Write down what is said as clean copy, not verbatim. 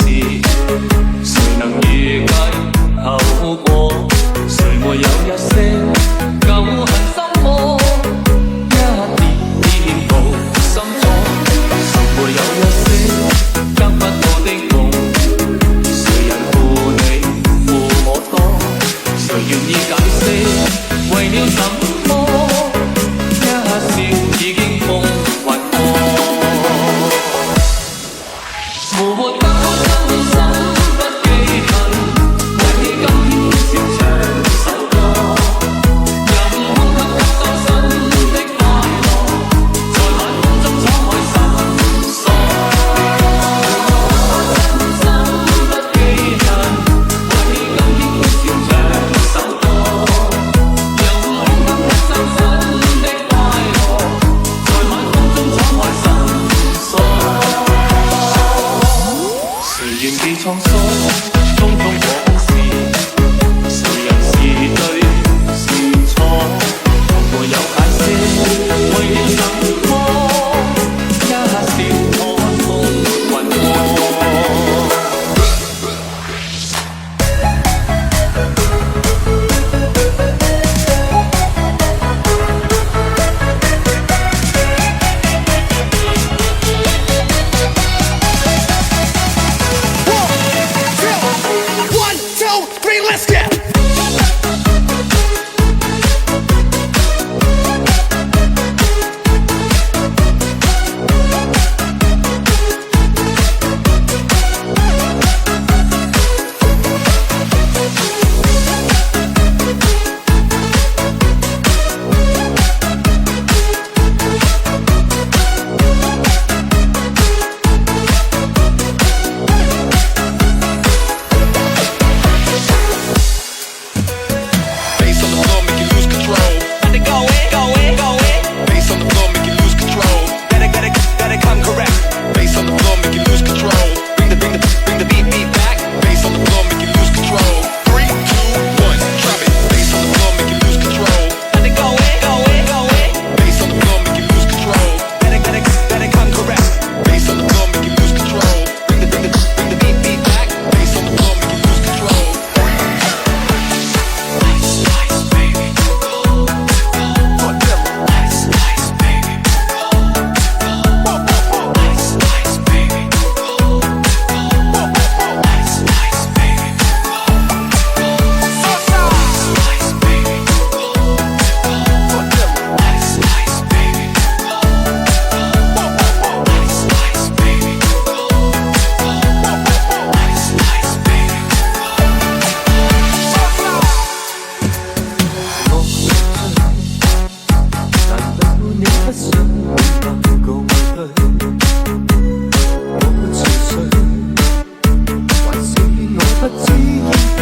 事，誰能預計後果？誰沒有一些舊恨心魔？一點點步心錯，誰沒有一些得不到的夢？誰人負你負我多？誰願意解釋為了什麼？一笑已經風雲過。無沒得真心不記恨，為你今天笑唱首歌，任空給周身的快樂，在晚風中敞開心鎖。真心不記恨，為你今天笑唱首歌，任空給周身的快樂，在晚風中敞開心鎖。誰願記創傷，匆匆往事，誰人是對是錯，從沒有解釋，為了什麼？一笑看風雲過。One, two, three, let's get. Bass on the floor make you lose control. Let it go in. Bass on the floor make you lose control. Gotta come correct. Bass on the floor make you lose control. Bring the beat back. Bass on the floor make you lose control. 3, 2, 1, drop it. Bass on the floor make you lose control. Let it go in. Bass on the floor make you lose control. Gotta come correct. Bass on the floor make you lose control. Bring the beat back. Bass on the floor make you lose control.不知應當